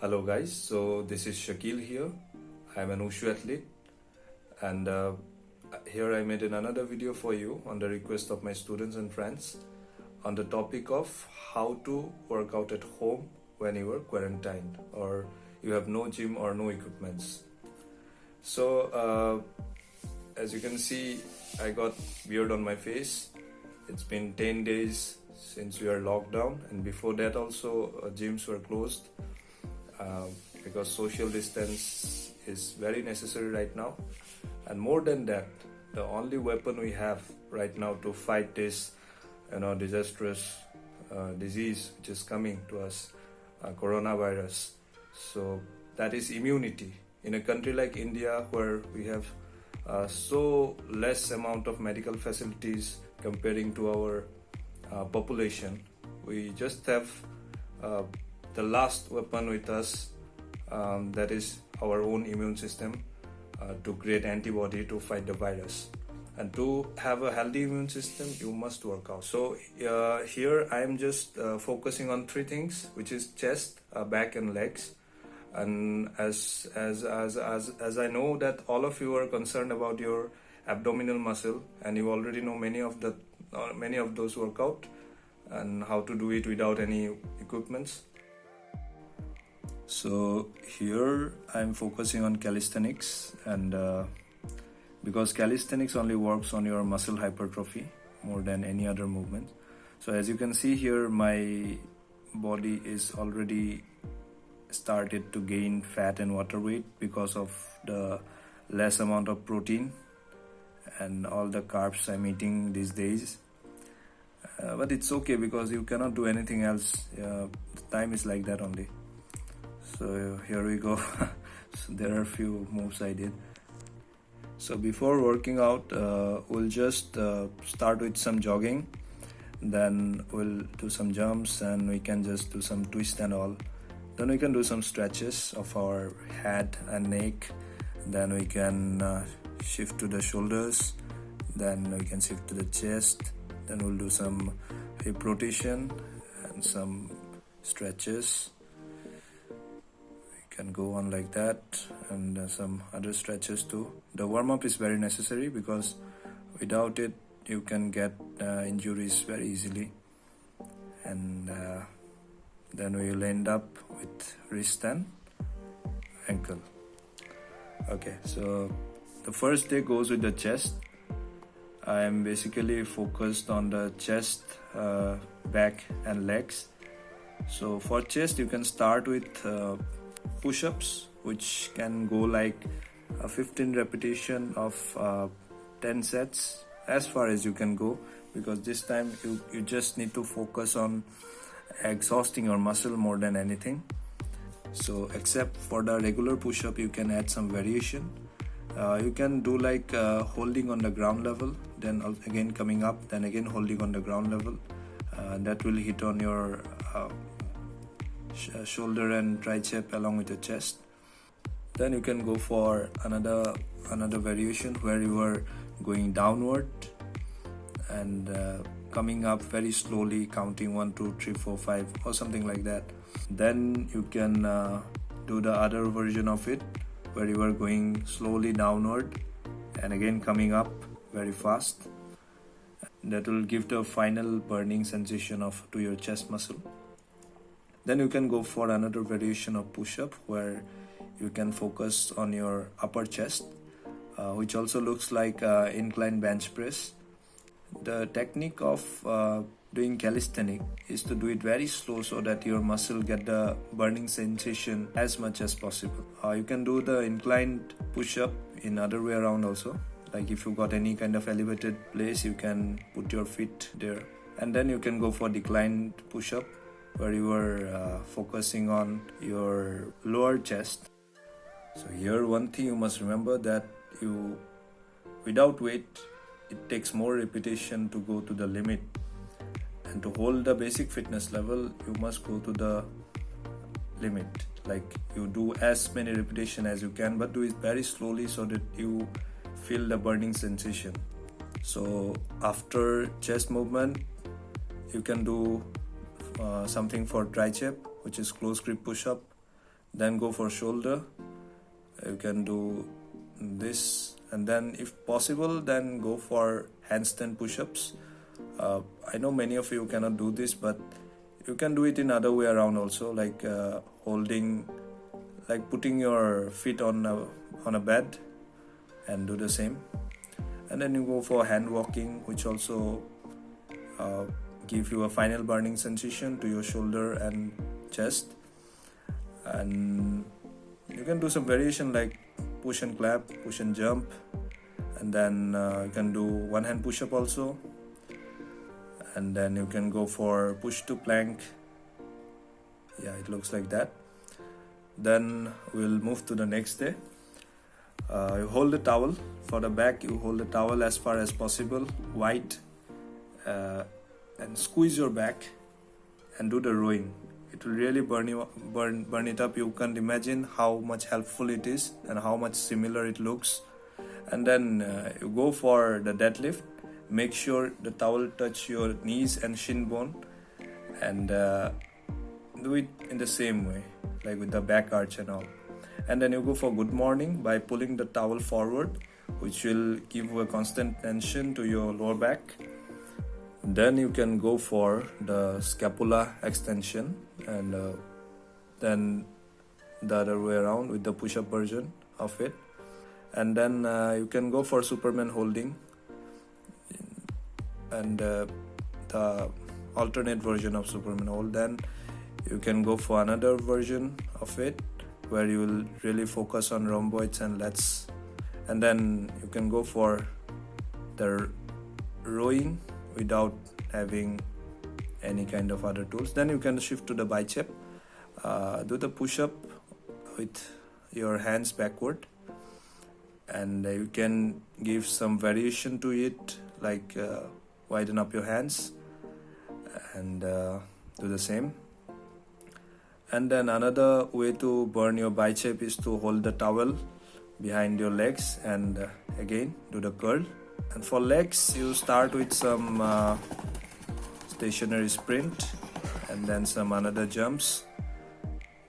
Hello guys, so this is Shakil here. I'm an Wushu athlete and here I made another video for you on the request of my students and friends on the topic of how to work out at home when you are quarantined or you have no gym or no equipments. So as you can see, I got beard on my face. It's been 10 days since we are locked down, and before that also gyms were closed. Because social distance is very necessary right now, and more than that, the only weapon we have right now to fight this disastrous disease which is coming to us, coronavirus, so that is immunity. In a country like India, where we have so less amount of medical facilities comparing to our population, we just have the last weapon with us, that is our own immune system, to create antibody to fight the virus. And to have a healthy immune system, you must work out. So here I am just focusing on three things, which is chest, back and legs. And as I know that all of you are concerned about your abdominal muscle, and you already know many of those workout and how to do it without any equipments. So here I'm focusing on calisthenics, and because calisthenics only works on your muscle hypertrophy more than any other movement. So as you can see here, my body is already started to gain fat and water weight because of the less amount of protein and all the carbs I'm eating these days. But it's okay because you cannot do anything else. The time is like that only. So here we go. So there are a few moves I did. So before working out, we'll just start with some jogging, then we'll do some jumps, and we can just do some twist and all. Then we can do some stretches of our head and neck. Then we can shift to the shoulders. Then we can shift to the chest. Then we'll do some hip rotation and some stretches. Can go on like that, and some other stretches too. The warm-up is very necessary because without it you can get injuries very easily, and then we will end up with wrist and ankle. Okay, so the first day goes with the chest. I am basically focused on the chest, back and legs. So for chest, you can start with push-ups, which can go like 15 repetition of 10 sets, as far as you can go, because this time you just need to focus on exhausting your muscle more than anything. So except for the regular push-up, you can add some variation. You can do like holding on the ground level, then again coming up, then again holding on the ground level. That will hit on your shoulder and tricep along with the chest. Then you can go for another variation where you are going downward and coming up very slowly, counting 1 2 3 4 5 or something like that. Then you can do the other version of it where you are going slowly downward and again coming up very fast. That will give the final burning sensation to your chest muscle. Then you can go for another variation of push-up where you can focus on your upper chest, which also looks like incline bench press. The technique of doing calisthenics is to do it very slow so that your muscle get the burning sensation as much as possible. You can do the inclined push-up in other way around also. Like if you got any kind of elevated place, you can put your feet there. And then you can go for declined push-up where you are focusing on your lower chest. So here one thing you must remember, that without weight, it takes more repetition to go to the limit. And to hold the basic fitness level, you must go to the limit. Like you do as many repetitions as you can, but do it very slowly so that you feel the burning sensation. So after chest movement, you can do something for tricep, which is close grip push-up. then go for shoulder. You can do this, and then if possible then go for handstand push-ups. I know many of you cannot do this, but you can do it in other way around also, like holding, like putting your feet on a bed and do the same. And then you go for hand walking, which also give you a final burning sensation to your shoulder and chest. And you can do some variation like push and clap, push and jump, and then you can do one hand push-up also, and then you can go for push to plank. Yeah, it looks like that. Then we'll move to the next day. You hold the towel for the back. You hold the towel as far as possible wide, and squeeze your back and do the rowing. It will really burn it up. You can't imagine how much helpful it is and how much similar it looks. And then you go for the deadlift. Make sure the towel touch your knees and shin bone, and do it in the same way, like with the back arch and all. And then you go for good morning by pulling the towel forward, which will give a constant tension to your lower back. Then you can go for the scapula extension, and then the other way around with the push-up version of it. And then you can go for Superman holding, and the alternate version of Superman hold. Then you can go for another version of it where you will really focus on rhomboids and lats. And then you can go for the rowing without having any kind of other tools. Then you can shift to the bicep. Do the push-up with your hands backward, and you can give some variation to it, like widen up your hands and do the same. And then another way to burn your bicep is to hold the towel behind your legs and again do the curl. And for legs, you start with some stationary sprint and then some another jumps.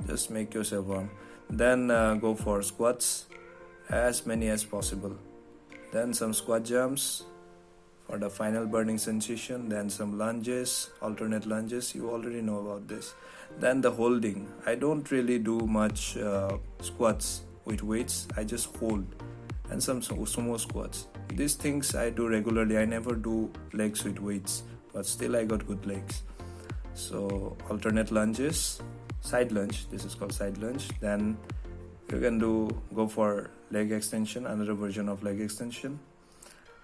Just make yourself warm. Then go for squats, as many as possible. Then some squat jumps for the final burning sensation. Then some lunges, alternate lunges. You already know about this. Then the holding. I don't really do much squats with weights. I just hold, and some sumo squats. These things I do regularly. I never do legs with weights, but still I got good legs. So alternate lunges, side lunge. This is called side lunge. Then you can go for leg extension, another version of leg extension,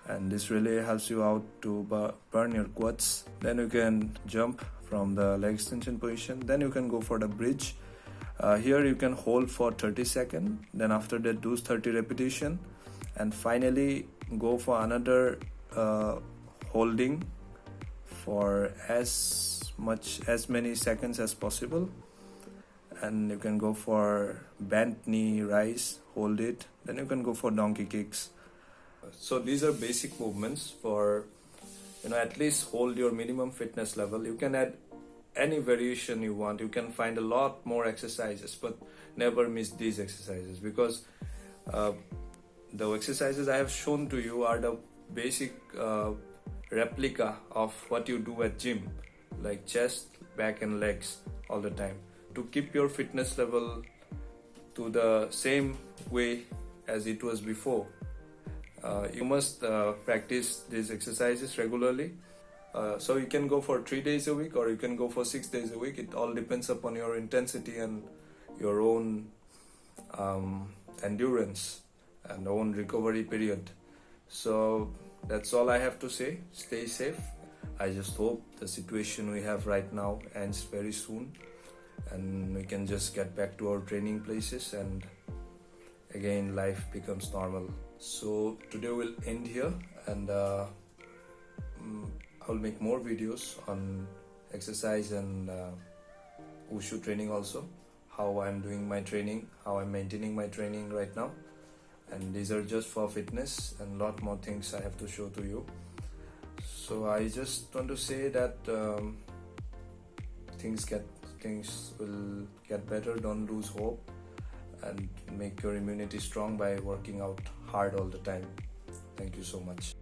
and this really helps you out to burn your quads. Then you can jump from the leg extension position. Then you can go for the bridge. Here you can hold for 30 seconds. Then after that do 30 repetition, and finally go for another holding for as many seconds as possible. And you can go for bent knee rise, hold it. Then you can go for donkey kicks. So these are basic movements for, at least hold your minimum fitness level. You can add any variation you want. You can find a lot more exercises, but never miss these exercises, because the exercises I have shown to you are the basic replica of what you do at gym, like chest, back and legs all the time. To keep your fitness level to the same way as it was before, you must practice these exercises regularly. So you can go for 3 days a week, or you can go for 6 days a week. It all depends upon your intensity and your own endurance and own recovery period. So that's all I have to say. Stay safe. I just hope the situation we have right now ends very soon, and we can just get back to our training places, and again life becomes normal. So today we'll end here, and I'll make more videos on exercise and wushu training also, how I'm doing my training, how I'm maintaining my training right now. And these are just for fitness, and lot more things I have to show to you. So I just want to say that things get things will get better. Don't lose hope and make your immunity strong by working out hard all the time. Thank you so much.